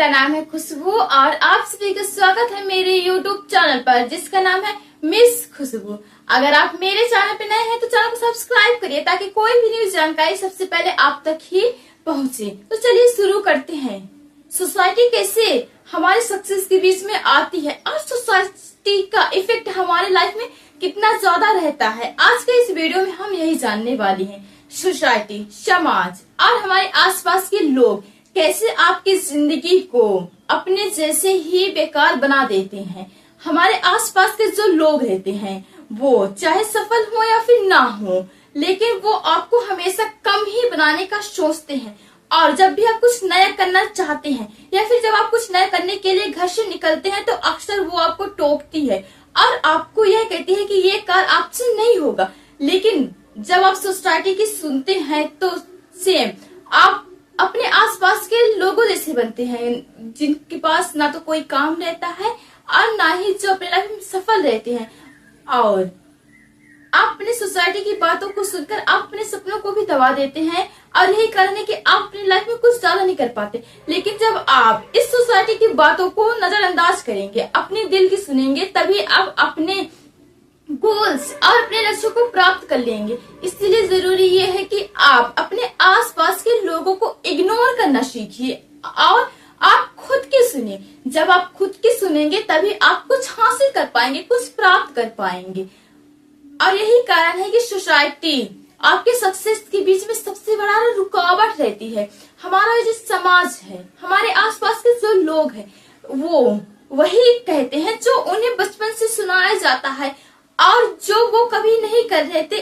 मेरा नाम है खुशबू और आप सभी का स्वागत है मेरे YouTube चैनल पर जिसका नाम है मिस खुशबू। अगर आप मेरे चैनल पे नए हैं तो चैनल को सब्सक्राइब करिए ताकि कोई भी न्यूज जानकारी सबसे पहले आप तक ही पहुंचे। तो चलिए शुरू करते हैं। सोसाइटी कैसे हमारे सक्सेस के बीच में आती है और सोसाइटी का इफेक्ट हमारे लाइफ में कितना ज्यादा रहता है, आज के इस वीडियो में हम यही जानने वाले हैं। सोसाइटी, समाज और हमारे आसपास के लोग कैसे आपकी जिंदगी को अपने जैसे ही बेकार बना देते हैं। हमारे आसपास के जो लोग रहते हैं वो चाहे सफल हो या फिर ना हो, लेकिन वो आपको हमेशा कम ही बनाने का सोचते हैं। और जब भी आप कुछ नया करना चाहते हैं या फिर जब आप कुछ नया करने के लिए घर से निकलते हैं तो अक्सर वो आपको टोकती है और आपको यह कहती है कि ये कार्य आपसे नहीं होगा। लेकिन जब आप सोसाइटी की सुनते हैं तो सेम आप अपने आसपास के लोगों जैसे बनते हैं, जिनके पास ना तो कोई काम रहता है और ना ही जो अपने लाइफ में सफल रहते हैं। और आप अपने सोसाइटी की बातों को सुनकर आप अपने सपनों को भी दबा देते हैं और यही कारण है कि आप अपनी लाइफ में कुछ ज्यादा नहीं कर पाते। लेकिन जब आप इस सोसाइटी की बातों को नजरअंदाज करेंगे, अपने दिल की सुनेंगे, तभी आप अपने गोल्स और अपने लक्ष्यों को प्राप्त कर लेंगे। इसलिए जरूरी ये है कि आप अपने आसपास के लोगों को इग्नोर करना सीखिए और आप खुद की सुनिए। जब आप खुद की सुनेंगे तभी आप कुछ हासिल कर पाएंगे, कुछ प्राप्त कर पाएंगे। और यही कारण है कि सोसाइटी आपके सक्सेस के बीच में सबसे बड़ा रुकावट रहती है। हमारा जो समाज है, हमारे आसपास के जो लोग हैं वो वही कहते हैं जो उन्हें बचपन से सुनाया जाता है और जो वो कभी नहीं कर रहे थे।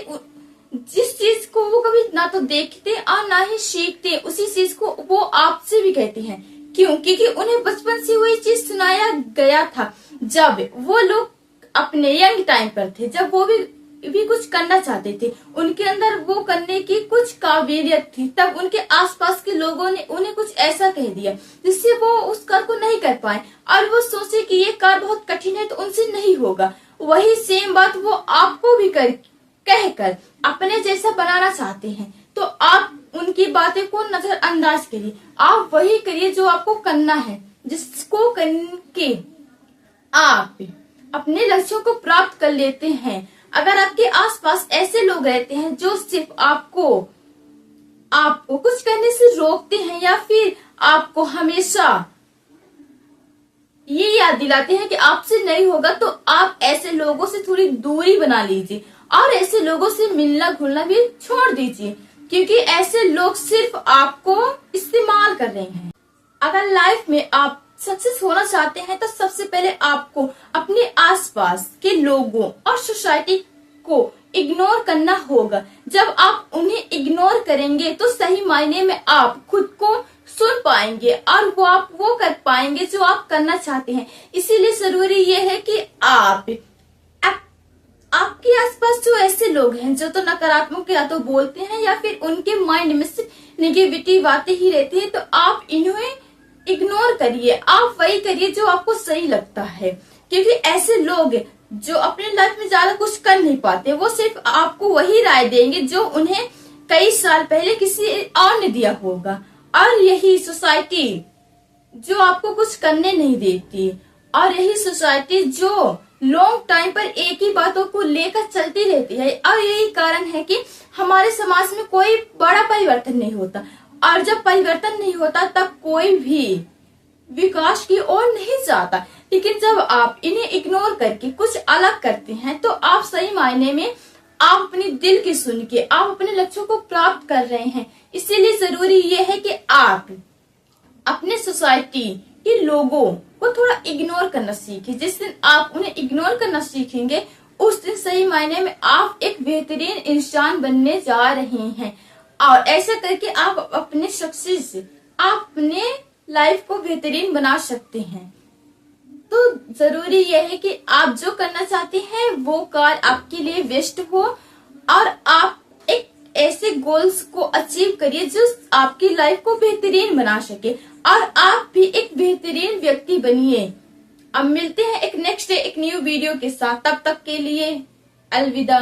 जिस चीज को वो कभी ना तो देखते और ना ही सीखते, उसी चीज को वो आपसे भी कहते हैं। क्यों? क्योंकि उन्हें बचपन से वही चीज सुनाया गया था। जब वो लोग अपने यंग टाइम पर थे, जब वो भी कुछ करना चाहते थे, उनके अंदर वो करने की कुछ काबिलियत थी, तब उनके आसपास के लोगों ने उन्हें कुछ ऐसा कह दिया जिससे वो उस कार्य को नहीं कर पाए और वो सोचे कि ये कार्य बहुत कठिन है तो उनसे नहीं होगा। वही सेम बात वो आपको भी कहकर अपने जैसा बनाना चाहते हैं। तो आप उनकी बातें को नजरअंदाज करिए, आप वही करिए जो आपको करना है, जिसको करके आप अपने लक्ष्यों को प्राप्त कर लेते हैं। अगर आपके आसपास ऐसे लोग रहते हैं जो सिर्फ आपको कुछ करने से रोकते हैं या फिर आपको हमेशा ये याद दिलाते हैं कि आपसे नहीं होगा, तो आप ऐसे लोगों से थोड़ी दूरी बना लीजिए और ऐसे लोगों से मिलना घुलना भी छोड़ दीजिए, क्योंकि ऐसे लोग सिर्फ आपको इस्तेमाल कर रहे हैं। अगर लाइफ में आप सक्सेस होना चाहते हैं तो सबसे पहले आपको अपने आसपास के लोगों और सोसाइटी को इग्नोर करना होगा। जब आप उन्हें इग्नोर करेंगे तो सही मायने में आप खुद को सुन पाएंगे और आप वो कर पाएंगे जो आप करना चाहते हैं। इसीलिए जरूरी ये है कि आपके आसपास जो ऐसे लोग हैं जो तो नकारात्मक या तो बोलते हैं या फिर उनके माइंड में सिर्फ नेगेटिविटी बातें ही रहती है, तो आप इन्हें इग्नोर करिए। आप वही करिए जो आपको सही लगता है, क्योंकि ऐसे लोग जो अपने लाइफ में ज्यादा कुछ कर नहीं पाते, वो सिर्फ आपको वही राय देंगे जो उन्हें कई साल पहले किसी और ने दिया होगा। और यही सोसाइटी जो आपको कुछ करने नहीं देती, और यही सोसाइटी जो लॉन्ग टाइम पर एक ही बातों को लेकर चलती रहती है। और यही कारण है कि हमारे समाज में कोई बड़ा परिवर्तन नहीं होता, और जब परिवर्तन नहीं होता तब कोई भी विकास की ओर नहीं जाता। लेकिन जब आप इन्हें इग्नोर करके कुछ अलग करते हैं तो आप सही मायने में आप अपने दिल की सुन के आप अपने लक्ष्यों को प्राप्त कर रहे हैं। इसीलिए जरूरी ये है कि आप अपने सोसाइटी के लोगों को थोड़ा इग्नोर करना सीखें। जिस दिन आप उन्हें इग्नोर करना सीखेंगे उस दिन सही मायने में आप एक बेहतरीन इंसान बनने जा रहे हैं। और ऐसा करके आप अपने सक्सेस, आप अपने लाइफ को बेहतरीन बना सकते हैं। तो जरूरी यह है कि आप जो करना चाहते हैं वो कार्य आपके लिए बेस्ट हो और आप एक ऐसे गोल्स को अचीव करिए जो आपकी लाइफ को बेहतरीन बना सके और आप भी एक बेहतरीन व्यक्ति बनिए। अब मिलते हैं एक नेक्स्ट एक न्यू वीडियो के साथ, तब तक के लिए अलविदा।